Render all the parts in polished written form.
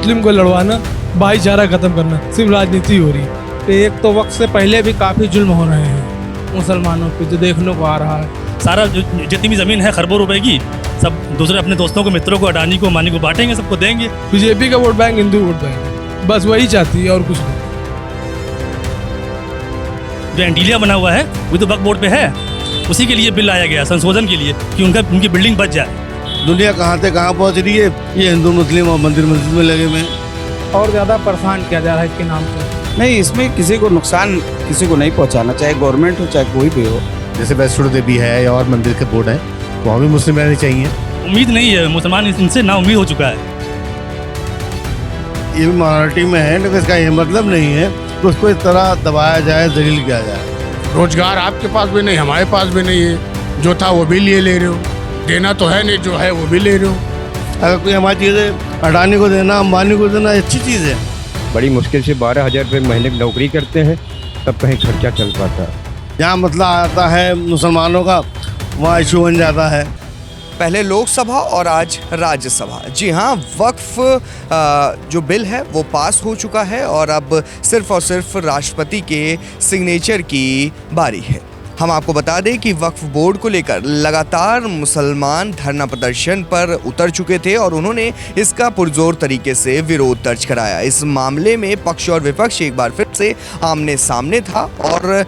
मुस्लिम को लड़वाना, भाईचारा खत्म करना, सिर्फ राजनीति हो रही है। एक तो वक्त से पहले भी काफ़ी जुल्म हो रहे हैं मुसलमानों पे, जो देखने को आ रहा है। सारा जितनी भी ज़मीन है खरबों रुपए की, सब दूसरे अपने दोस्तों को, मित्रों को, अडानी को, मानी को बांटेंगे, सबको देंगे। बीजेपी का vote bank Hindu vote bank, बस वही चाहती है और कुछ नहीं। जो एंटीलिया बना हुआ है वो तो वक्फ बोर्ड पे है, उसी के लिए बिल लाया गया संशोधन के लिए कि उनकी बिल्डिंग बच जाए। दुनिया कहाँ से कहाँ पहुँच रही है, ये हिंदू मुस्लिम और मंदिर मस्जिद में लगे हुए हैं। और ज़्यादा परेशान किया जा रहा है इसके नाम से। नहीं, इसमें किसी को नुकसान किसी को नहीं पहुंचाना, चाहे गवर्नमेंट हो चाहे कोई भी हो। जैसे वैष्णो देवी है और मंदिर के बोर्ड हैं, वहाँ भी मुस्लिम रहने चाहिए। उम्मीद नहीं है, मुसलमान इनसे ना उम्मीद हो चुका है। ये भी माइनॉरिटी में है, लेकिन इसका ये मतलब नहीं है कि उसको इस तरह दबाया जाए, जलील किया जाए। रोजगार आपके पास भी नहीं, हमारे पास भी नहीं है। जो था वो भी ले रहे हो, देना तो है नहीं, जो है वो भी ले रहे हो। अगर कोई हमारी चीज़ें अडानी को देना, अंबानी को देना अच्छी चीज़ है। बड़ी मुश्किल से 12,000 रुपये महीने की नौकरी करते हैं, तब कहीं खर्चा चल पाता है। जहाँ मसला आता है मुसलमानों का, वहाँ इशू बन जाता है। पहले लोकसभा और आज राज्यसभा। जी हाँ, वक्फ जो बिल है वो पास हो चुका है और अब सिर्फ और सिर्फ राष्ट्रपति के सिग्नेचर की बारी है। हम आपको बता दें कि वक्फ बोर्ड को लेकर लगातार मुसलमान धरना प्रदर्शन पर उतर चुके थे और उन्होंने इसका पुरजोर तरीके से विरोध दर्ज कराया। इस मामले में पक्ष और विपक्ष एक बार फिर से आमने सामने था और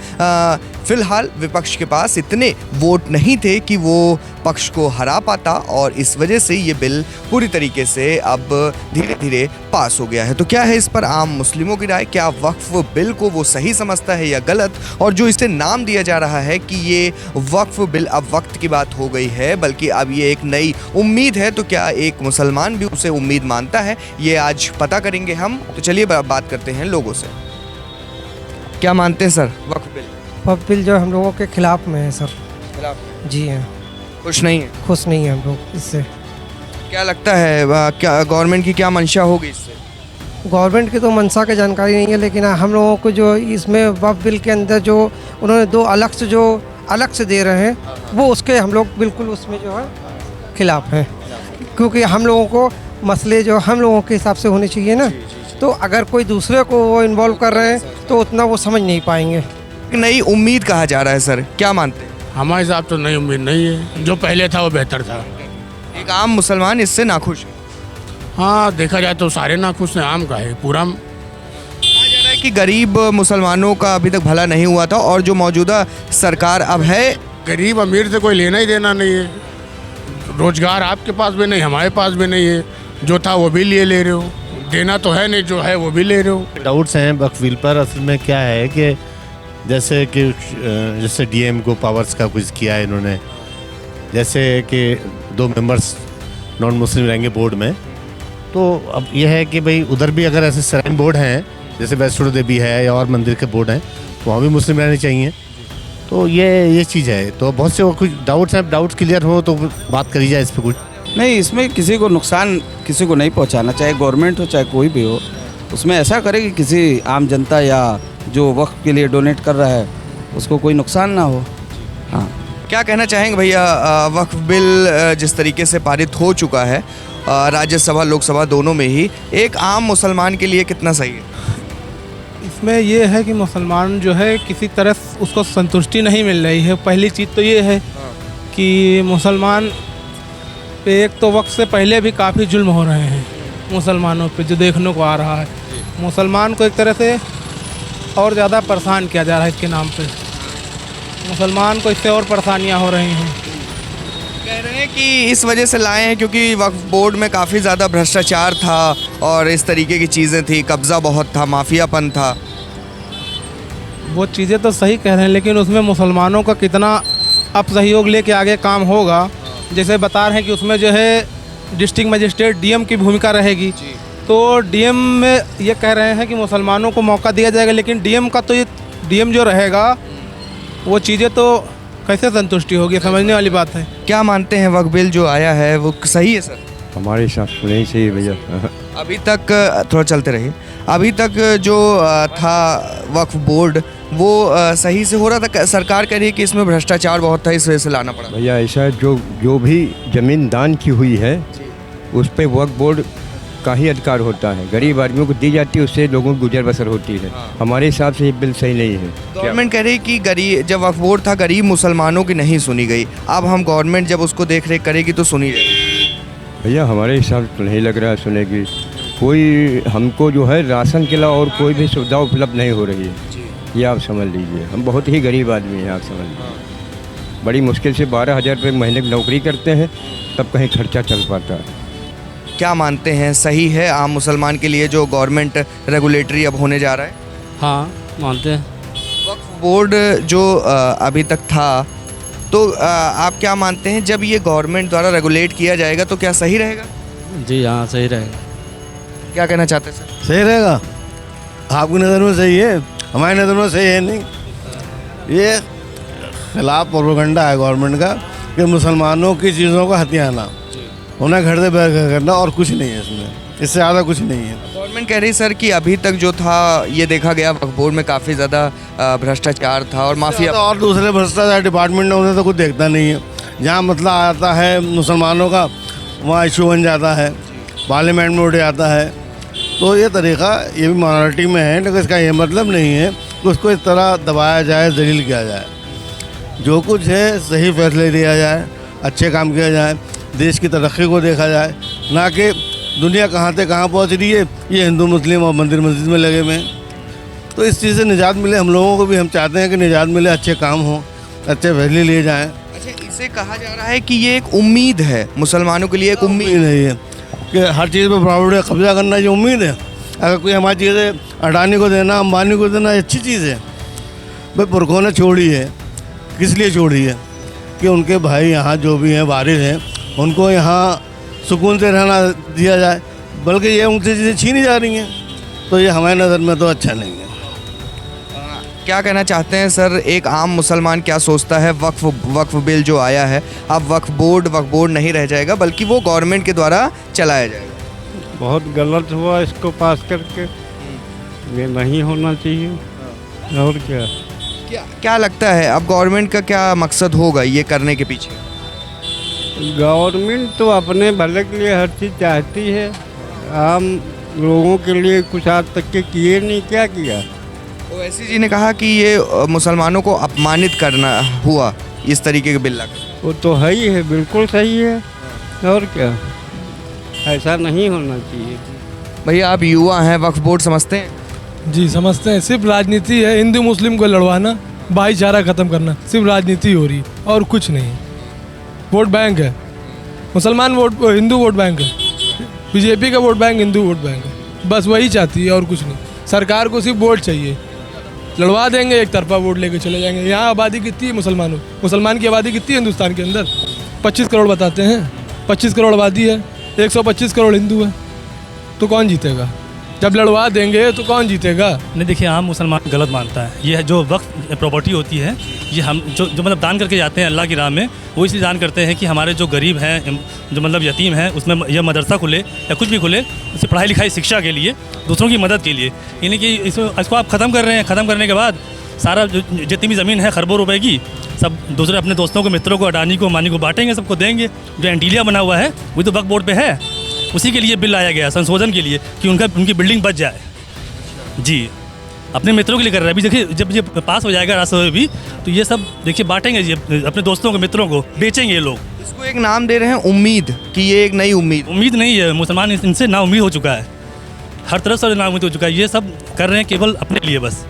फिलहाल विपक्ष के पास इतने वोट नहीं थे कि वो पक्ष को हरा पाता और इस वजह से ये बिल पूरी तरीके से अब धीरे धीरे पास हो गया है। तो क्या है इस पर आम मुस्लिमों की राय? क्या वक्फ बिल को वो सही समझता है या गलत? और जो इसे नाम दिया जा रहा है कि ये वक्फ बिल अब वक्त की बात हो गई है, बल्कि अब ये एक नई उम्मीद है, तो क्या एक मुसलमान भी उसे उम्मीद मानता है? ये आज पता करेंगे हम। तो चलिए बात करते हैं लोगों से। क्या मानते हैं सर वक्फ बिल? वक्फ बिल जो हम लोगों के खिलाफ में है सर। खिलाफ? जी हाँ। खुश नहीं है? खुश नहीं है हम लोग इससे। क्या लगता है क्या गवर्नमेंट की क्या मंशा होगी इससे? गवर्नमेंट की तो मंशा की जानकारी नहीं है, लेकिन हम लोगों को जो इसमें वक्फ बिल के अंदर जो उन्होंने दो अलग से दे रहे हैं, वो उसके हम लोग बिल्कुल उसमें जो है खिलाफ हैं, क्योंकि हम लोगों को मसले जो हम लोगों के हिसाब से होने चाहिए ना। तो अगर कोई दूसरे को वो इन्वॉल्व कर रहे हैं तो उतना वो समझ नहीं पाएंगे। नई उम्मीद कहा जा रहा है सर, क्या मानते हैं? हमारे हिसाब तो नई उम्मीद नहीं है, जो पहले था वो बेहतर था। एक आम मुसलमान इससे नाखुश है। हाँ, देखा जाए तो सारे नाखुश हैं, आम का है पूरा। कहा जा रहा है कि गरीब मुसलमानों का अभी तक भला नहीं हुआ था और जो मौजूदा सरकार अब है, गरीब अमीर से कोई लेना ही देना नहीं है। रोजगार आपके पास भी नहीं, हमारे पास भी नहीं है। जो था वो भी ले रहे हो, देना तो है नहीं, जो है वो भी ले रहे हो। डाउट्स हैं वक्फ बिल पर। असल में क्या है कि जैसे डीएम को पावर्स का कुछ किया है इन्होंने, जैसे कि 2 मेंबर्स नॉन मुस्लिम रहेंगे बोर्ड में। तो अब यह है कि भाई उधर भी अगर ऐसे श्राइन बोर्ड हैं, जैसे वैष्णो देवी है और मंदिर के बोर्ड हैं, वहाँ भी मुस्लिम रहने चाहिए। तो ये चीज़ है। तो बहुत से कुछ डाउट्स हैं, डाउट्स क्लियर हो तो बात करी जाए इस पर कुछ। नहीं, इसमें किसी को नुकसान किसी को नहीं पहुंचाना, चाहे गवर्नमेंट हो चाहे कोई भी हो। उसमें ऐसा करे कि किसी आम जनता या जो वक्फ के लिए डोनेट कर रहा है उसको कोई नुकसान ना हो। हाँ, क्या कहना चाहेंगे भैया? वक्फ बिल जिस तरीके से पारित हो चुका है राज्यसभा लोकसभा दोनों में ही, एक आम मुसलमान के लिए कितना सही है? इसमें ये है कि मुसलमान जो है किसी तरह उसको संतुष्टि नहीं मिल रही है। पहली चीज़ तो ये है कि मुसलमान पे एक तो वक्त से पहले भी काफ़ी जुल्म हो रहे हैं मुसलमानों पे, जो देखने को आ रहा है। मुसलमान को एक तरह से और ज़्यादा परेशान किया जा रहा है इसके नाम पे। मुसलमान को इससे और परेशानियां हो रही हैं। कह रहे हैं कि इस वजह से लाए हैं क्योंकि वक्फ बोर्ड में काफ़ी ज़्यादा भ्रष्टाचार था और इस तरीके की चीज़ें थी, कब्ज़ा बहुत था, माफियापन था। वो चीज़ें तो सही कह रहे हैं, लेकिन उसमें मुसलमानों का कितना अब सहयोग लेके आगे काम होगा। जैसे बता रहे हैं कि उसमें जो है डिस्ट्रिक्ट मजिस्ट्रेट डीएम की भूमिका रहेगी, तो डीएम में ये कह रहे हैं कि मुसलमानों को मौका दिया जाएगा, लेकिन डीएम का तो ये डीएम जो रहेगा वो चीज़ें तो कैसे संतुष्टि होगी, समझने वाली बात है। क्या मानते हैं वक्फ बिल जो आया है वो सही है सर? हमारे हिसाब से नहीं सही भैया। अभी तक थोड़ा चलते रहिए। अभी तक जो था वक्फ बोर्ड वो सही से हो रहा था? सरकार कह रही है कि इसमें भ्रष्टाचार बहुत था, इस वजह से लाना पड़ा। भैया ऐसा जो भी ज़मीन दान की हुई है उस पे वक्फ बोर्ड का ही अधिकार होता है, गरीब आदमियों को दी जाती है, उससे लोगों की गुजर बसर होती है। हमारे हिसाब से ये बिल सही नहीं है। गवर्नमेंट कह रही कि गरीब, जब वक्फ बोर्ड था गरीब मुसलमानों की नहीं सुनी गई, अब हम गवर्नमेंट जब उसको देख रेख करेगी तो सुनी जाएगी। भैया हमारे हिसाब से तो नहीं लग रहा है सुनेगी। कोई हमको जो है राशन के अलावा और कोई भी सुविधा उपलब्ध नहीं हो रही है, ये आप समझ लीजिए। हम बहुत ही गरीब आदमी हैं, आप समझ लीजिए। बड़ी मुश्किल से 12,000 रुपये महीने की नौकरी करते हैं, तब कहीं खर्चा चल पाता है। क्या मानते हैं, सही है आम मुसलमान के लिए जो गवर्नमेंट रेगुलेटरी अब होने जा रहा है? हाँ मानते हैं। वक्फ बोर्ड जो अभी तक था, तो आप क्या मानते हैं जब ये गवर्नमेंट द्वारा रेगुलेट किया जाएगा तो क्या सही रहेगा? जी हाँ सही रहेगा। क्या कहना चाहते हैं सर? सही रहेगा। आपकी नज़र में सही है, हमारी नज़र में सही है नहीं। ये खिलाफ प्रोपेगेंडा है गवर्नमेंट का कि मुसलमानों की चीज़ों को हथियाना, उन्हें घर से बैठ करना, और कुछ नहीं है इसमें, इससे ज़्यादा कुछ नहीं है। गवर्नमेंट कह रही सर कि अभी तक जो था ये देखा गया वक्फ बोर्ड में काफ़ी ज़्यादा भ्रष्टाचार था और माफिया, और दूसरे भ्रष्टाचार डिपार्टमेंट में उन्हें तो कुछ देखता नहीं है। जहाँ मतलब आता है मुसलमानों का, वहाँ इशू बन जाता है, पार्लियामेंट में उठ जाता है। तो ये तरीक़ा, ये भी माइनॉरिटी में है, लेकिन इसका ये मतलब नहीं है कि उसको इस तरह दबाया जाए, जलील किया जाए। जो कुछ है सही फैसले लिया जाए, अच्छे काम किया जाए, देश की तरक्की को देखा जाए, ना कि दुनिया कहाँ से कहाँ पहुँच रही है, ये हिंदू मुस्लिम और मंदिर मस्जिद में लगे हुए हैं। तो इस चीज़ से निजात मिले हम लोगों को भी, हम चाहते हैं कि निजात मिले, अच्छे काम हों, अच्छे फैसले लिए जाएँ। अच्छा, इसे कहा जा रहा है कि ये एक उम्मीद है मुसलमानों के लिए, एक उम्मीद नहीं है कि हर चीज़ पर प्राइवेट कब्जा करना ये उम्मीद है। अगर कोई हमारी चीज़ें अडानी को देना, अंबानी को देना, अच्छी चीज़ है। भाई पुरखों ने छोड़ी है, किस लिए छोड़ी है? कि उनके भाई यहाँ जो भी हैं वारिस हैं, उनको यहाँ सुकून से रहना दिया जाए, बल्कि ये उनसे चीज़ें छीनी जा रही हैं। तो ये हमारी नज़र में तो अच्छा नहीं है। क्या कहना चाहते हैं सर, एक आम मुसलमान क्या सोचता है? वक्फ बिल जो आया है, अब वक्फ बोर्ड नहीं रह जाएगा, बल्कि वो गवर्नमेंट के द्वारा चलाया जाएगा। बहुत गलत हुआ इसको पास करके, ये नहीं होना चाहिए। और क्या लगता है अब गवर्नमेंट का क्या मकसद होगा ये करने के पीछे? गवर्नमेंट तो अपने भले के लिए हर चीज़ चाहती है, आम लोगों के लिए कुछ आज तक के किए नहीं। क्या किया? ओवैसी जी ने कहा कि ये मुसलमानों को अपमानित करना हुआ इस तरीके के बिल लगा। वो तो है ही है, बिल्कुल सही है। और क्या, ऐसा नहीं होना चाहिए। भैया आप युवा हैं, वक्फ बोर्ड समझते हैं? जी समझते हैं। सिर्फ राजनीति है, हिंदू मुस्लिम को लड़वाना, भाईचारा ख़त्म करना, सिर्फ राजनीति हो रही है और कुछ नहीं। वोट बैंक है, मुसलमान वोट, हिंदू वोट बैंक है, बीजेपी का vote bank Hindu vote bank है, बस वही चाहती है और कुछ नहीं। सरकार को सिर्फ वोट चाहिए, लड़वा देंगे, एक तरफा वोट लेके चले जाएंगे। यहाँ आबादी कितनी है मुसलमान की आबादी कितनी है हिंदुस्तान के अंदर? 25 करोड़ बताते हैं, 25 करोड़ आबादी है, 125 करोड़ हिंदू है, तो कौन जीतेगा? जब लड़वा देंगे तो कौन जीतेगा? नहीं, देखिए आम मुसलमान गलत मानता है। ये जो वक्फ प्रॉपर्टी होती है, ये हम जो मतलब दान करके जाते हैं अल्लाह की राह में, वो इसलिए दान करते हैं कि हमारे जो गरीब हैं, जो मतलब यतीम हैं, उसमें यह मदरसा खुले या कुछ भी खुले, उससे पढ़ाई लिखाई शिक्षा के लिए, दूसरों की मदद के लिए। यानी कि इसको आप ख़त्म कर रहे हैं। ख़त्म करने के बाद सारा जितनी भी ज़मीन है खरबों रुपए की, सब दूसरे अपने दोस्तों को, मित्रों को, अडानी को, अंबानी को बांटेंगे, सबको देंगे। जो एंटीलिया बना हुआ है वो तो वक्फ बोर्ड पे है, उसी के लिए बिल लाया गया संशोधन के लिए कि उनकी बिल्डिंग बच जाए। जी, अपने मित्रों के लिए कर रहा है। अभी देखिए जब ये पास हो जाएगा राज्यसभा में भी, तो ये सब देखिए बांटेंगे जी, अपने दोस्तों को, मित्रों को बेचेंगे ये लोग। इसको एक नाम दे रहे हैं उम्मीद, कि ये एक नई उम्मीद नहीं है। मुसलमान इनसे ना उम्मीद हो चुका है, हर तरफ से ना उम्मीद हो चुका है। ये सब कर रहे हैं केवल अपने लिए बस।